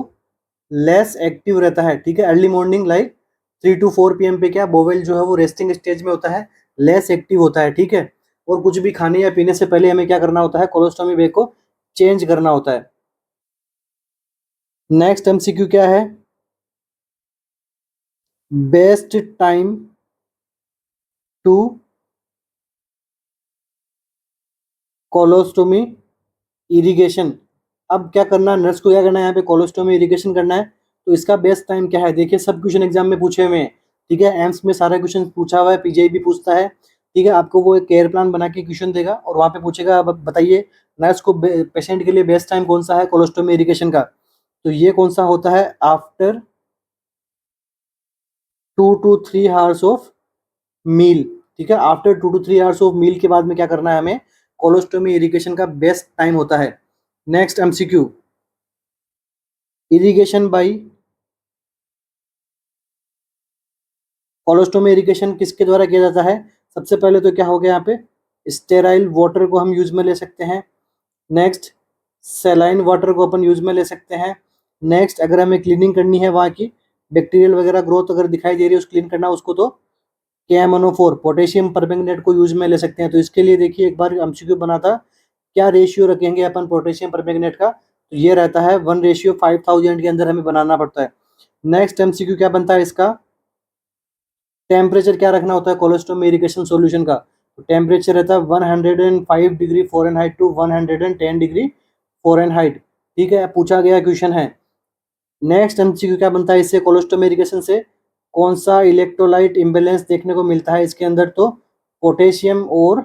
लेस एक्टिव रहता है। ठीक है, early morning like 3 to 4 PM पे क्या बोवेल जो है वो रेस्टिंग स्टेज में होता है, लेस एक्टिव होता है। ठीक है, और कुछ भी खाने या पीने से पहले हमें क्या करना होता है, कोलोस्टोमी बैग को चेंज करना होता है। नेक्स्ट MCQ क्या है, best time to colostomy irrigation. अब क्या करना है, नर्स को क्या करना है, यहाँ पे कोलोस्टोमी इरिगेशन करना है। तो इसका बेस्ट टाइम क्या है, देखिए सब क्वेश्चन एग्जाम में पूछे हुए हैं। ठीक है, एम्स में सारा क्वेश्चन पूछा हुआ है, PGI भी पूछता है। ठीक है, आपको वो एक केयर प्लान बना के क्वेश्चन देगा और वहाँ पे पूछेगा अब बताइए नर्स को पेशेंट के लिए बेस्ट टाइम कौन सा है कोलोस्टोमी इरिगेशन का। तो ये कौन सा होता है, after 2 to 3 hours of meal. ठीक है, after 2 to 3 hours of meal के बाद में क्या करना है हमें, कोलोस्टोमी इरिगेशन का बेस्ट टाइम होता है। Next MCQ, irrigation by colostomy irrigation किसके द्वारा किया जाता है? सबसे पहले तो क्या हो गया यहाँ पे, स्टेराइल वाटर को हम यूज में ले सकते हैं। नेक्स्ट सेलाइन वाटर को अपन यूज में ले सकते हैं। नेक्स्ट अगर हमें क्लीनिंग करनी है वहाँ की, बैक्टीरियल वगैरह ग्रोथ अगर दिखाई दे रही है उस क्लीन करना उसको, तो KMnO4 पोटेशियम परमैंगनेट को यूज में ले सकते हैं। तो इसके लिए देखिए एक बार MCQ बना था, क्या रेशियो रखेंगे अपन पोटेशियम परमैंगनेट का, तो ये रहता है 1:5000 के अंदर हमें बनाना पड़ता है। नेक्स्ट MCQ क्या बनता है इसका, टेम्परेचर क्या रखना होता है कोलोस्टोमी इरिगेशन सॉल्यूशन का, तो टेम्परेचर रहता है 105 degree Fahrenheit to 110 degree Fahrenheit. ठीक है, पूछा गया क्वेश्चन है। नेक्स्ट MCQ क्या बनता है इससे, कोलोस्टोमी इरिगेशन से कौन सा इलेक्ट्रोलाइट इम्बेलेंस देखने को मिलता है इसके अंदर, तो पोटेशियम और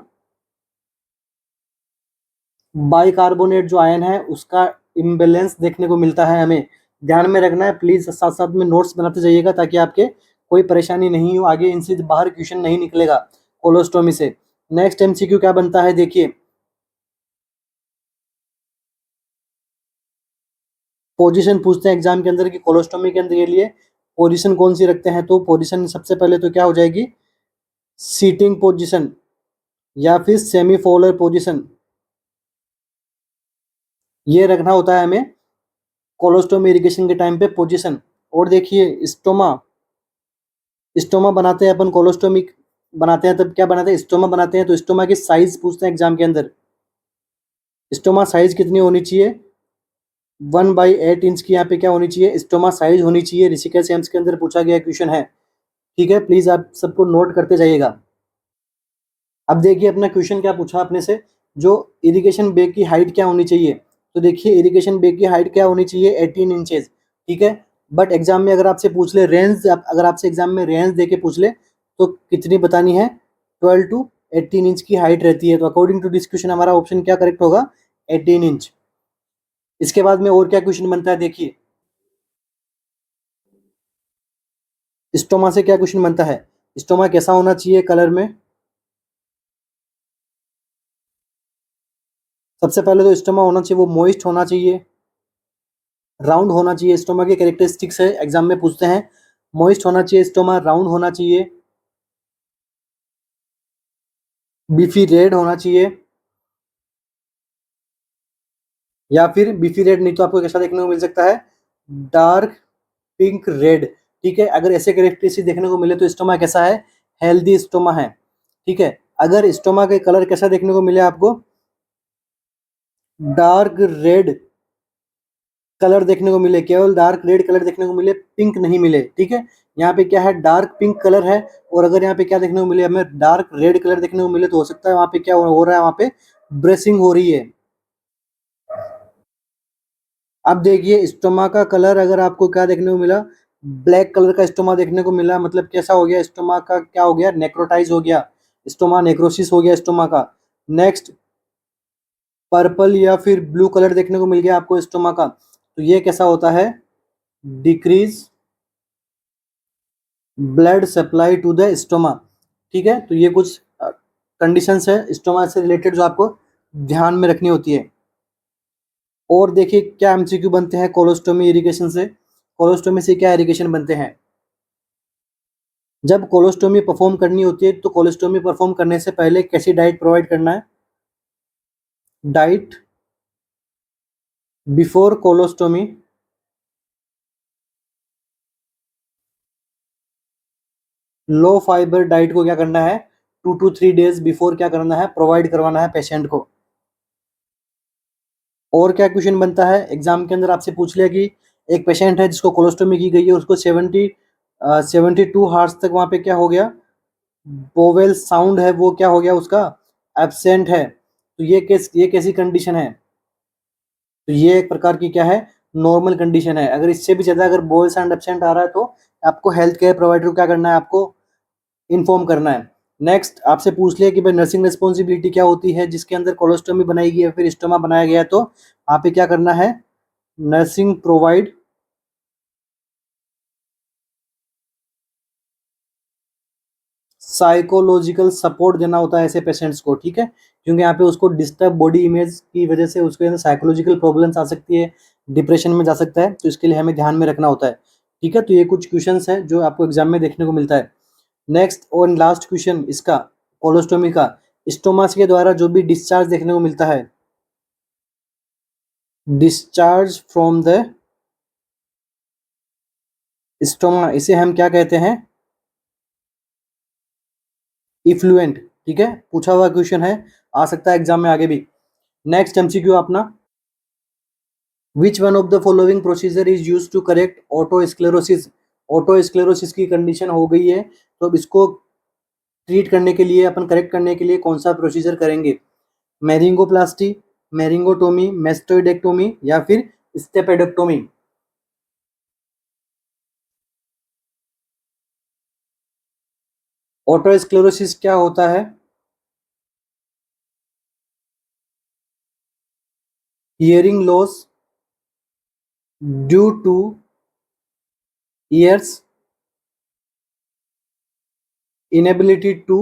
बाइकार्बोनेट जो आयन है उसका इम्बेलेंस देखने को मिलता है। हमें ध्यान में रखना है, प्लीज साथ साथ में नोट्स बनाते जाइएगा ताकि आपके कोई परेशानी नहीं हो, आगे इनसे बाहर क्वेश्चन नहीं निकलेगा कोलोस्टोमी से। नेक्स्ट MCQ क्या बनता है, देखिए पोजीशन पूछते हैं एग्जाम के अंदर कि कोलोस्टोमी के अंदर के लिए पोजीशन कौन सी रखते हैं, तो पोजीशन सबसे पहले तो क्या हो जाएगी, सीटिंग पोजीशन या फिर सेमी फॉलोअर पोजीशन, ये रखना होता है हमें कोलोस्टोमी इरिगेशन के टाइम पे पोजीशन। और देखिए स्टोमा, स्टोमा बनाते हैं अपन, कोलोस्टोमी बनाते हैं तब क्या बनाते हैं, स्टोमा बनाते हैं, तो स्टोमा की साइज पूछते हैं एग्जाम के अंदर। स्टोमा साइज कितनी होनी चाहिए, 1/8 इंच की यहाँ पे क्या होनी चाहिए, स्टोमा साइज होनी चाहिए। ऋषिकेश एम्स के अंदर पूछा गया क्वेश्चन है। ठीक है, प्लीज आप सबको नोट करते जाइएगा। अब देखिए अपना क्वेश्चन क्या पूछा अपने से, जो इरिगेशन बेग की हाइट क्या होनी चाहिए, तो देखिए इरिगेशन बेग की हाइट क्या होनी चाहिए, 18 इंचेस। ठीक है, बट एग्जाम में अगर आपसे पूछ ले रेंज, अगर आपसे एग्जाम में रेंज दे के पूछ ले तो कितनी बतानी है, 12 to 18 इंच की हाइट रहती है। तो अकॉर्डिंग टू दिस क्वेश्चन हमारा ऑप्शन क्या करेक्ट होगा, 18 इंच। इसके बाद में और क्या क्वेश्चन बनता है, देखिए स्टोमा से क्या क्वेश्चन बनता है, स्टोमा कैसा होना चाहिए कलर में। सबसे पहले तो स्टोमा होना चाहिए वो मॉइस्ट होना चाहिए, राउंड होना चाहिए। स्टोमा के कैरेक्टरिस्टिक्स है एग्जाम में पूछते हैं, मॉइस्ट होना चाहिए स्टोमा, राउंड होना चाहिए, बीफी रेड होना चाहिए, या फिर बीफी रेड नहीं तो आपको कैसा देखने को मिल सकता है, डार्क पिंक रेड। ठीक है, अगर ऐसे कैरेक्टरिस्टिक देखने को मिले तो स्टोमा कैसा है, हेल्दी स्टोमा है। ठीक है, अगर स्टोमा के कलर कैसा देखने को मिले आपको, डार्क रेड कलर देखने को मिले, केवल डार्क रेड कलर देखने को मिले, पिंक नहीं मिले, ठीक है। यहाँ पे क्या है, डार्क पिंक कलर है, और अगर यहाँ पे क्या देखने को मिले हमें, डार्क रेड कलर देखने को मिले, तो हो सकता है वहाँ पे क्या हो रहा है, वहाँ पे ब्रेसिंग हो रही है। अब देखिए स्टोमा का कलर अगर आपको क्या देखने को मिला, ब्लैक कलर का स्टोमा देखने को मिला, मतलब कैसा हो गया, स्टोमा का क्या हो गया, नेक्रोटाइज हो गया, स्टोमा नेक्रोसिस हो गया स्टोमा का। नेक्स्ट पर्पल या फिर ब्लू कलर देखने को मिल गया आपको स्टोमा का, तो ये कैसा होता है, decrease blood supply to the stoma, ठीक है। तो ये कुछ कंडीशंस है स्टोमा से रिलेटेड जो आपको ध्यान में रखनी होती है। और देखिए क्या एमसीक्यू बनते हैं कोलोस्टोमी इरिगेशन से, कोलोस्टोमी से क्या इरिगेशन बनते हैं। जब कोलोस्टोमी परफॉर्म करनी होती है तो कोलोस्टोमी परफॉर्म करने से पहले कैसी डाइट प्रोवाइड करना है, डाइट बिफोर कोलोस्टोमी, लो फाइबर डाइट को क्या करना है, 2 to 3 days बिफोर क्या करना है, प्रोवाइड करवाना है पेशेंट को। और क्या क्वेश्चन बनता है एग्जाम के अंदर, आपसे पूछ लिया कि एक पेशेंट है जिसको कोलोस्टोमी की गई है, उसको 72 आवर्स तक वहाँ पे क्या हो गया, बोवेल साउंड है वो क्या हो गया उसका, एब्सेंट है। तो ये कैसी कंडीशन है, तो ये एक प्रकार की क्या है, नॉर्मल कंडीशन है। अगर इससे भी ज़्यादा अगर बोवेल साउंड एब्सेंट आ रहा है तो आपको हेल्थ केयर प्रोवाइडर को क्या करना है, आपको इन्फॉर्म करना है। नेक्स्ट आपसे पूछ लिया कि भाई नर्सिंग रिस्पॉन्सिबिलिटी क्या होती है जिसके अंदर कोलोस्टोमी बनाई गई है फिर स्टोमा बनाया गया है, तो आप पे क्या करना है, नर्सिंग प्रोवाइड साइकोलॉजिकल सपोर्ट देना होता है ऐसे पेशेंट्स को, ठीक है। क्योंकि यहाँ पे उसको डिस्टर्ब बॉडी इमेज की वजह से उसके अंदर साइकोलॉजिकल प्रॉब्लम्स आ सकती है, डिप्रेशन में जा सकता है, तो इसके लिए हमें ध्यान में रखना होता है, ठीक है। तो ये कुछ क्वेश्चंस हैं जो आपको एग्जाम में देखने को मिलता है। नेक्स्ट और लास्ट क्वेश्चन इसका कोलोस्टोमी का, स्टोमास के द्वारा जो भी डिस्चार्ज देखने को मिलता है, डिस्चार्ज फ्रॉम द स्टोमा, इसे हम क्या कहते हैं, इफ्लुएंट, ठीक है। पूछा हुआ क्वेश्चन है, आ सकता है एग्जाम में आगे भी। नेक्स्ट एमसीक्यू अपना, which one of the following procedure is use to correct otosclerosis, otosclerosis की कंडीशन हो गई है, तो अब इसको ट्रीट करने के लिए, अपन करेक्ट करने के लिए कौन सा प्रोसीजर करेंगे, मेरिंगोप्लास्टी, मेरिंगोटोमी, मेस्टोइडेक्टोमी या फिर स्टेपेडेक्टोमी। ऑटोस्क्लेरोसिस क्या होता है, hearing loss due to ear's inability to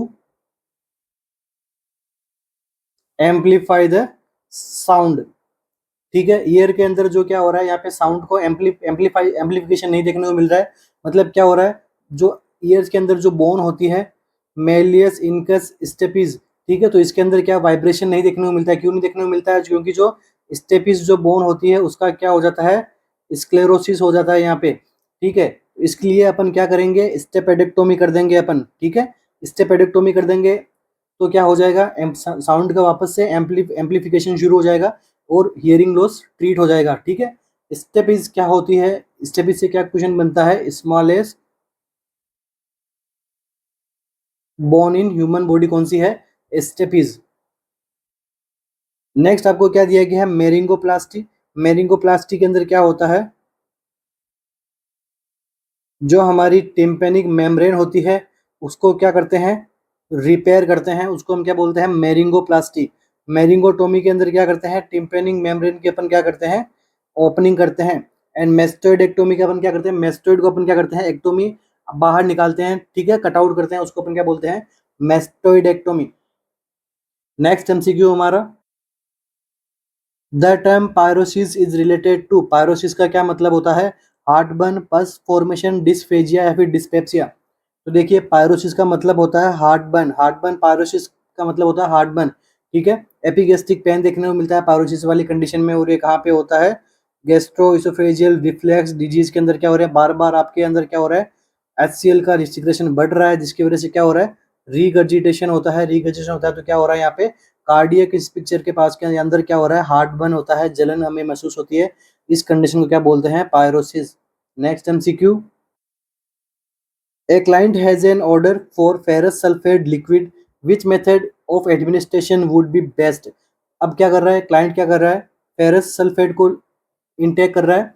amplify the sound, ठीक है। ईयर के अंदर जो क्या हो रहा है, यहाँ पे साउंड को एम्पलीफिकेशन नहीं देखने को मिल रहा है, मतलब क्या हो रहा है, जो ईयर्स के अंदर जो बोन होती है, मेलियस इनकस स्टेपिस, ठीक है, तो इसके अंदर क्या वाइब्रेशन नहीं देखने को मिलता है, क्यों नहीं देखने को मिलता है, क्योंकि जो स्टेपिस जो बोन होती है उसका क्या हो जाता है, स्क्लेरोसिस हो जाता है यहाँ पे, ठीक है। इसके लिए अपन क्या करेंगे, स्टेपेडेक्टोमी कर देंगे अपन, ठीक है। स्टेपेडेक्टोमी कर देंगे तो क्या हो जाएगा, साउंड का वापस से एम्पलीफिकेशन शुरू हो जाएगा और हियरिंग लॉस ट्रीट हो जाएगा, ठीक है। स्टेपिस क्या होती है, स्टेपिस से क्या क्वेश्चन बनता है, smallest bone in human body कौन सी है, स्टेपिस। नेक्स्ट आपको क्या दिया गया है, मेरिंगोप्लास्टी, मेरिंगोप्लास्टी के अंदर क्या होता है, जो हमारी टिम्पेनिक मेम्ब्रेन होती है उसको क्या करते हैं, रिपेयर करते हैं, उसको हम क्या बोलते हैं, मेरिंगोप्लास्टी। मेरिंगोटोमी के अंदर क्या करते हैं, टिम्पेनिक मेम्ब्रेन की अपन क्या करते हैं, ओपनिंग करते हैं। एंड मेस्टोइडेक्टोमी का अपन क्या करते हैं, मेस्टोइड को अपन क्या करते हैं, एक्टोमी बाहर निकालते हैं, ठीक है, कट आउट करते हैं, उसको अपन क्या बोलते हैं, मेस्टोइडेक्टोमी। नेक्स्ट एमसीक्यू हमारा, the term pyrosis is related to, pyrosis का क्या मतलब होता है, हार्टबर्न, पस फॉर्मेशन, डिस्फेजिया या फिर डिस्पेप्सिया। तो देखिए पायरोसिस का मतलब होता है हार्टबर्न, हार्टबर्न पायरोसिस का मतलब होता है हार्टबर्न, ठीक है। एपिगेस्ट्रिक पेन देखने को मिलता है पायरोसिस वाली कंडीशन में, और ये कहाँ पे होता है, गैस्ट्रो इसोफेजियल रिफ्लेक्स डिजीज के अंदर क्या हो रहा है, बार बार आपके अंदर क्या हो रहा है, HCl का रिसिक्रेशन बढ़ रहा है, जिसकी वजह से क्या हो रहा है, रीगर्जिटेशन होता है, रीगर्जिटेशन होता है तो क्या हो रहा है यहाँ पे, कार्डियक इस पिक्चर के पास के अंदर क्या हो रहा है, हार्ट बर्न होता है, जलन हमें महसूस होती है, इस कंडीशन को क्या बोलते हैं, pyrosis. Next MCQ, A client has an order for ferrous sulfate liquid. Which method of administration would be best? अब क्या कर रहा है क्लाइंट, क्या कर रहा है, फेरस सल्फेट को इनटेक कर रहा है।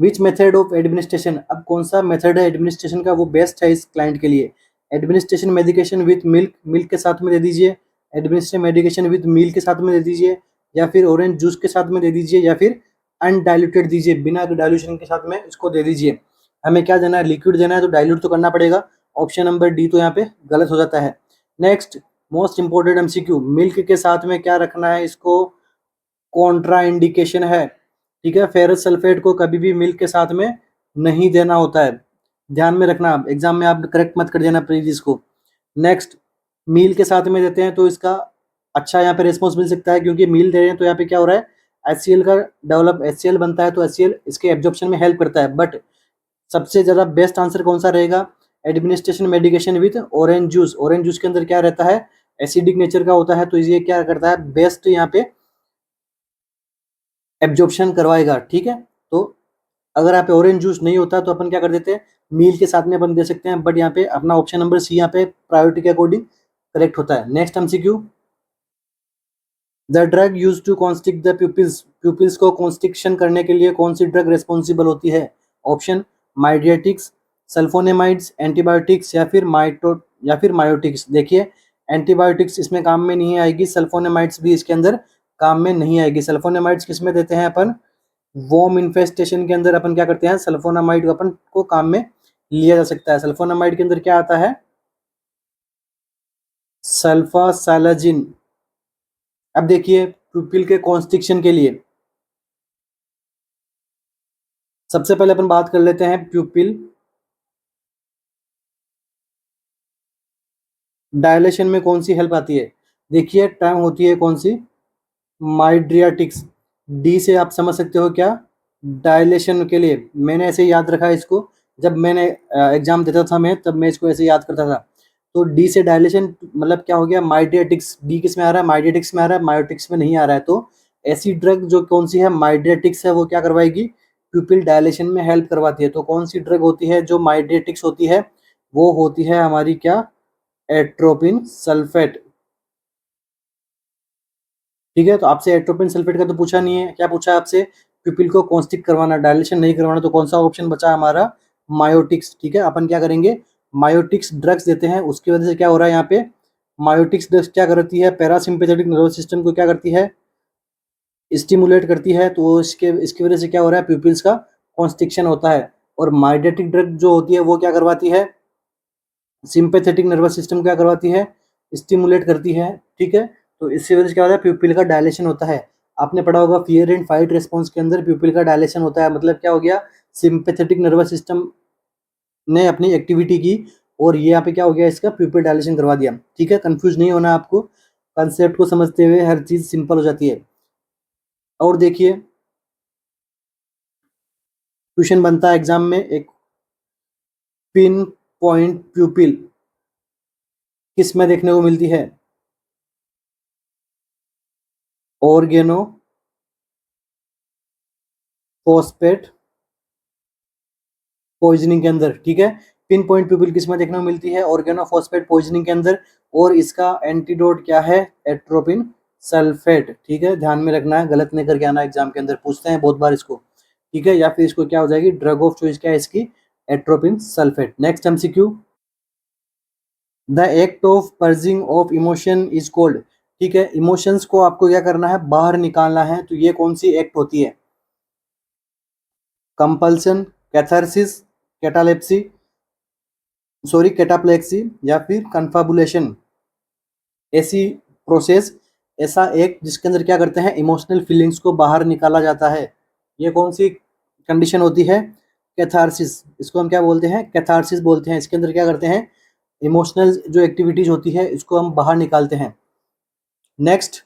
विच मेथड ऑफ एडमिनिस्ट्रेशन, अब कौन सा मेथड है एडमिनिस्ट्रेशन का वो बेस्ट है इस क्लाइंट के लिए। Administration medication with milk, milk के साथ में दे दीजिए, एडमिनिस्ट्रेशन मेडिकेशन विथ मील के साथ में दे दीजिए, या फिर ऑरेंज जूस के साथ में दे दीजिए, या फिर अनडाइल्यूटेड दीजिए, बिना डाइल्यूशन के साथ में इसको दे दीजिए। हमें क्या देना है, लिक्विड देना है तो डाइल्यूट तो करना पड़ेगा। ऑप्शन नंबर डी तो यहाँ पे गलत हो जाता है। Next most important MCQ, milk के साथ में क्या रखना है, इसको कॉन्ट्रा इंडिकेशन है, ठीक है। फेरस सल्फेट को कभी भी मिल्क के साथ में नहीं देना होता है, ध्यान में रखना, एग्जाम में आप करेक्ट मत कर देना प्रीवियस को। नेक्स्ट, मील के साथ में देते हैं तो इसका अच्छा यहाँ पे रिस्पॉन्स मिल सकता है, क्योंकि मील दे रहे हैं तो यहाँ पे क्या हो रहा है, HCl का डेवलप, HCl बनता है तो HCl इसके एब्जॉर्प्शन में हेल्प करता है। बट सबसे ज़्यादा बेस्ट आंसर कौन सा रहेगा, administration medication with orange juice. Orange juice के अंदर क्या रहता है, एसिडिक नेचर का होता है, तो ये क्या करता है, बेस्ट यहाँ पे एब्जॉर्प्शन करवाएगा, ठीक है। तो अगर यहाँ पे ऑरेंज जूस नहीं होता तो अपन क्या कर देते हैं, मील के साथ में अपन दे सकते हैं, बट यहाँ पे अपना ऑप्शन नंबर सी यहाँ पे प्रायोरिटी के अकॉर्डिंग करेक्ट होता है। Next MCQ, the drug use to constrict the pupils, pupils को कॉन्स्ट्रिक्शन करने के लिए कौन सी ड्रग रेस्पॉन्सिबल होती है। ऑप्शन माइडियाटिक्स, सल्फोनेमाइड्स, एंटीबायोटिक्स, या फिर मायोटिक्स। देखिए एंटीबायोटिक्स इसमें काम में नहीं आएगी, सल्फोनेमाइड्स भी इसके अंदर काम में नहीं आएगी। सल्फोनेमाइड्स किस में देते हैं अपन, वॉर्म इन्फेस्टेशन के अंदर अपन क्या करते हैं, सल्फोनामाइड अपन को काम में लिया जा सकता है। सल्फोनामाइड के अंदर क्या आता है, सल्फासालाजिन। अब देखिए प्यूपिल के कॉन्स्ट्रिक्शन के लिए सबसे पहले अपन बात कर लेते हैं प्यूपिल डायलेशन में कौन सी हेल्प आती है। देखिए टर्म होती है कौन सी, माइड्रियाटिक्स। डी से आप समझ सकते हो क्या, डायलेशन के लिए। मैंने ऐसे याद रखा है इसको, जब मैंने एग्जाम देता था मैं, तब मैं इसको ऐसे याद करता था। तो डी से डायलेशन मतलब क्या हो गया, माइड्रियाटिक्स। डी किस में आ रहा है, माइड्रियाटिक्स में आ रहा है, मायोटिक्स में नहीं आ रहा है। तो ऐसी ड्रग जो कौन सी है, माइड्रियाटिक्स है, वो क्या करवाएगी, प्यूपिल डायलेशन में हेल्प करवाती है। तो कौन सी ड्रग होती है जो माइड्रियाटिक्स होती है, वो होती है हमारी क्या, एट्रोपिन सल्फेट, ठीक है। तो आपसे एट्रोपिन सल्फेट का तो पूछा नहीं है, क्या पूछा है आपसे, प्यूपिल को कॉन्स्ट्रिक्ट करवाना, डायलेशन नहीं करवाना। तो कौन सा ऑप्शन बचा हमारा, मायोटिक्स, ठीक है। अपन क्या करेंगे, मायोटिक्स ड्रग्स देते हैं, उसकी वजह से क्या हो रहा है यहाँ पे, मायोटिक्स ड्रग्स क्या करती है, पैरासिम्पेथेटिक नर्वस सिस्टम को क्या करती है, स्टिमुलेट करती है। तो इसके इसकी वजह से क्या हो रहा है, प्यूपिल्स का कॉन्स्ट्रिक्शन होता है। और माइडेटिक ड्रग जो होती है वो क्या करवाती है, सिंपैथेटिक नर्वस सिस्टम क्या करवाती है, स्टिमुलेट करती है, ठीक है। तो इससे वजह से क्या होता है, प्यूपिल का डायलेशन होता है। आपने पढ़ा होगा फियर एंड फाइट रिस्पॉन्स के अंदर प्यूपिल का डायलेशन होता है, मतलब क्या हो गया, सिंपैथेटिक नर्वस सिस्टम ने अपनी एक्टिविटी की, और ये यहाँ पे क्या हो गया, इसका प्यूपिल डायलेशन करवा दिया, ठीक है। कंफ्यूज नहीं होना आपको, कंसेप्ट को समझते हुए हर चीज सिंपल हो जाती है। और देखिए क्वेश्चन बनता है एग्जाम में, एक पिन पॉइंट प्यूपिल किस में देखने को मिलती है, ऑर्गेनो फॉस्फेट पॉइजनिंग के अंदर, ठीक है। पिन पॉइंट प्यूपिल किस में देखने को मिलती है, ऑर्गेनोफॉस्फेट पॉइजनिंग के अंदर, और इसका एंटीडोट क्या है, एट्रोपिन सल्फेट, ठीक है। ध्यान में रखना है, गलत नहीं करके आना, एग्जाम के अंदर पूछते हैं बहुत बार इसको, ठीक है। या फिर इसको क्या हो जाएगी, ड्रग ऑफ चॉइस क्या है इसकी, atropine sulphate. Next MCQ, the act of purging of emotion is called, ठीक है। इमोशंस को आपको क्या करना है, बाहर निकालना है, तो ये कौन सी एक्ट होती है, compulsion, catharsis, catalepsy, sorry cataplexy, या फिर कन्फाबुलेशन। ऐसी प्रोसेस, ऐसा एक जिसके अंदर क्या करते हैं, इमोशनल फीलिंग्स को बाहर निकाला जाता है, ये कौन सी कंडीशन होती है, कैथारसिस। इसको हम क्या बोलते हैं, कैथारसिस बोलते हैं। इसके अंदर क्या करते हैं, इमोशनल जो एक्टिविटीज होती है इसको हम बाहर निकालते हैं। Next,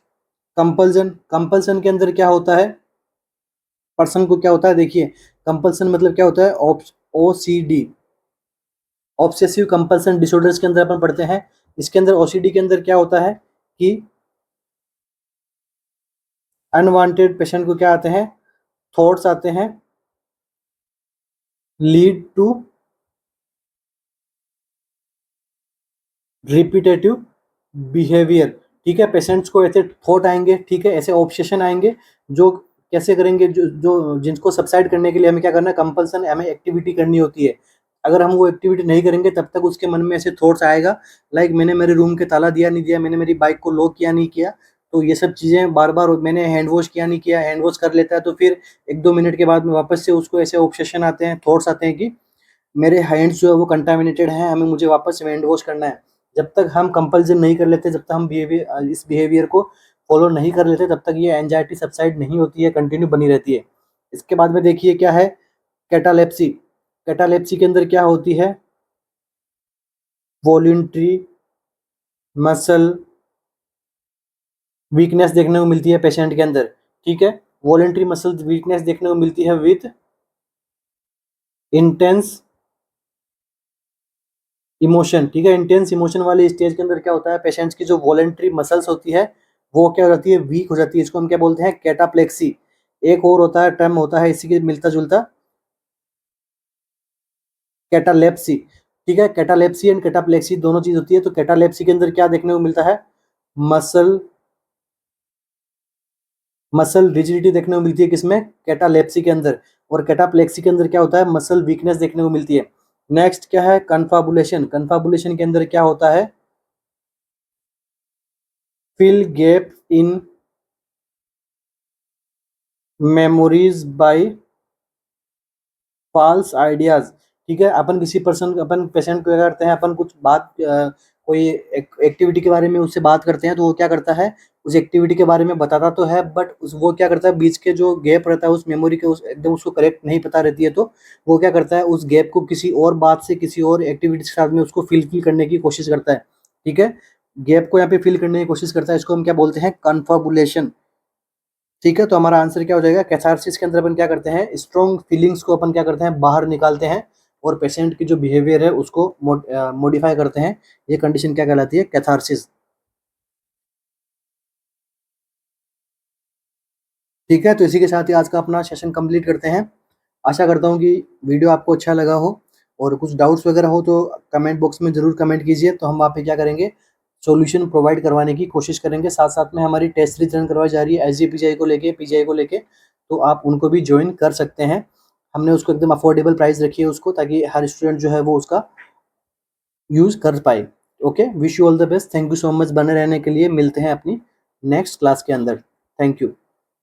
compulsion. कंपल्सन के अंदर क्या होता है, पर्सन को क्या होता है, देखिए कंपल्सन मतलब क्या होता है, OCD, ऑब्सेसिव कंपल्सन डिसऑर्डर्स के अंदर अपन पढ़ते हैं। इसके अंदर ओसीडी के अंदर क्या होता है कि अनवांटेड पेशेंट को क्या आते हैं, थॉट्स आते हैं, लीड टू रिपीटेटिव बिहेवियर। ठीक है, पेशेंट्स को ऐसे थॉट आएंगे, ठीक है, ऐसे ऑब्सेशन आएंगे जो कैसे करेंगे, जो जिनको सबसाइड करने के लिए हमें क्या करना है, कंपल्सन, हमें एक्टिविटी करनी होती है। अगर हम वो एक्टिविटी नहीं करेंगे तब तक उसके मन में ऐसे थॉट्स आएगा, लाइक मैंने मेरे रूम के ताला दिया नहीं दिया, मैंने मेरी बाइक को लॉक किया नहीं किया, तो ये सब चीज़ें बार बार, मैंने हैंड वॉश किया नहीं किया, हैंड वॉश कर लेता है तो फिर 1-2 मिनट के बाद में वापस से उसको ऐसे ऑब्सेशन आते हैं, थॉट्स आते हैं कि मेरे हैंड्स जो है वो कंटामिनेटेड हैं, हमें मुझे वापस हैंड वॉश करना है। जब तक हम कंपल्सन नहीं कर लेते, जब तक हम इस बिहेवियर को फॉलो नहीं कर लेते, तब तक ये एंजाइटी सबसाइड नहीं होती है, कंटिन्यू बनी रहती है। इसके बाद में देखिए क्या है, कैटालेप्सी। कैटालेप्सी के अंदर क्या होती है, वॉलंटरी मसल वीकनेस देखने को मिलती है पेशेंट के अंदर। ठीक है, वॉलंटरी मसल वीकनेस देखने को मिलती है विथ इंटेंस इमोशन। ठीक है, इंटेंस इमोशन वाले स्टेज के अंदर क्या होता है, पेशेंट्स की जो वॉलंटरी मसल्स होती है वो क्या हो जाती है, वीक हो जाती है। इसको हम क्या बोलते हैं, कैटाप्लेक्सी। एक और होता है, टर्म होता है इसी के मिलता जुलता, कैटालेप्सी। ठीक है, कैटालेप्सी एंड कैटाप्लेक्सी दोनों चीज होती है। तो कैटालेप्सी के अंदर क्या देखने को मिलता है, मसल मसल रिजिडिटी देखने को मिलती है, किसमें, कैटालेप्सी के अंदर। और कैटाप्लेक्सी के अंदर क्या होता है, मसल वीकनेस देखने को मिलती है। नेक्स्ट क्या है, कन्फाबुलेशन। कन्फाबुलेशन के अंदर क्या होता है, fill gap in memories by false ideas. ठीक है, अपन किसी पर्सन, अपन पेशेंट को क्या करते हैं, अपन कुछ बात कोई एक्टिविटी के बारे में उससे बात करते हैं, तो वो क्या करता है, उस एक्टिविटी के बारे में बताता तो है, बट वो क्या करता है, बीच के जो गैप रहता है उस मेमोरी के, उस एकदम उसको करेक्ट नहीं पता रहती है, तो वो क्या करता है, उस गैप को किसी और बात से, किसी और एक्टिविटी के साथ में उसको फिल करने की कोशिश करता है। ठीक है, गैप को यहाँ पे फिल करने की कोशिश करता है, इसको हम क्या बोलते हैं, कन्फाबुलेशन। ठीक है, तो हमारा आंसर क्या हो जाएगा, कैथारसिस के अंदर अपन क्या करते हैं, स्ट्रॉन्ग फीलिंग्स को अपन क्या करते हैं, बाहर निकालते हैं और पेशेंट की जो बिहेवियर है उसको मॉडिफाई करते हैं। ये कंडीशन क्या कहलाती है, कैथारसिस। ठीक है, तो इसी के साथ ही आज का अपना सेशन कंप्लीट करते हैं। आशा करता हूँ कि वीडियो आपको अच्छा लगा हो, और कुछ डाउट्स वगैरह हो तो कमेंट बॉक्स में ज़रूर कमेंट कीजिए, तो हम वहाँ पे क्या करेंगे, सॉल्यूशन प्रोवाइड करवाने की कोशिश करेंगे। साथ साथ में हमारी टेस्ट सीरीज रन करवाई जा रही है एसजीपीजीआई को लेके, पीजीआई को लेके, तो आप उनको भी ज्वाइन कर सकते हैं। हमने उसको एकदम अफोर्डेबल प्राइस रखी है उसको, ताकि हर स्टूडेंट जो है वो उसका यूज़ कर पाए। Okay, wish you all the best, thank you so much बने रहने के लिए। मिलते हैं अपनी नेक्स्ट क्लास के अंदर। Thank you.